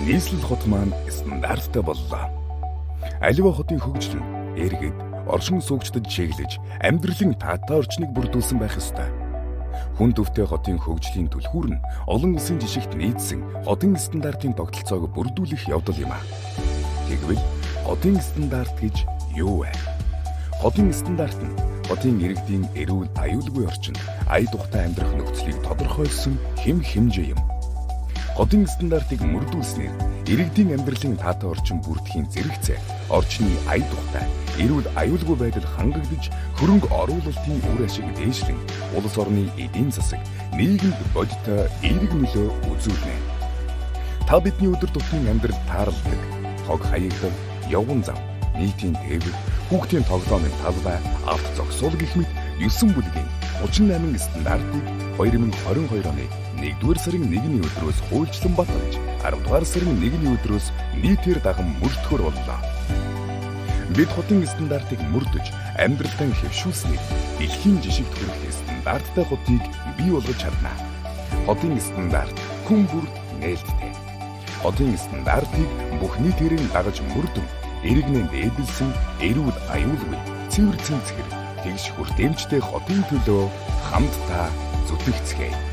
нийслэл хот маань стандарттай боллоо. Аливаа хотын хөгжил нь эргээд оршин суугчдад чиглэж амьдралын таатай орчныг бүрдүүлсэн байх ёстой. Хүн төвтэй хотын хөгжлийн түлхүүр нь олон улсын жишгт нийцсэн хотын стандартын тогтолцоог бүрдүүлэх явдал юм а. Тэгвэл хотын стандарт гэж юу вэ? Хотын стандарт нь хотын иргэдийн эрүүл аюулгүй орчин, ая тухтай амьдрах нөхцөлийг тодорхойлсон хэм хэмжээ юм. Хотын стандартыг мөрдүүлснээр иргэдийн амьдралын таатай орчин бүрдэхийн зэрэгцээ, орчны ая тухтай, эрүүл аюулгүй байдал хангагдж, хөрөнгө оруулалтын үр ашиг дээшлэн, улс орны эдийн засаг, нийгэмд бодиттой эерэг нөлөө үзүүлнэ. Та бидний өдөр тутмын амьдрал тааралдаг, хог хаягдал, явган зам, нийтийн тээвэр, хүүхдийн тоглоомын талбай, авто зогсоол гэх мэт 9 бүлгийн 38 стандартыг 2022 оны 1-р сарын 1-ний өдрөөс хуульчлан баталж 10-р сарын 1-ний өдрөөс нийтээр даган мөрдөхөр боллоо. Бид хотын стандартыг мөрдөж, амьдралдаа хэвшүүлснээр дэлхийн жишгт хүрэх стандарттай хотыг бий болгож чадна. Хотын стандарт хүн бүрд нээлттэй. Хотын стандартыг бүх нийтээрээ дагаж мөрдөн, иргэнэ дээдэлсэн эрүүл аюулгүй, цэвэр цэнцгэр, тэгш хүртээмжтэй хотын төлөө хамтдаа зүтгэцгээе.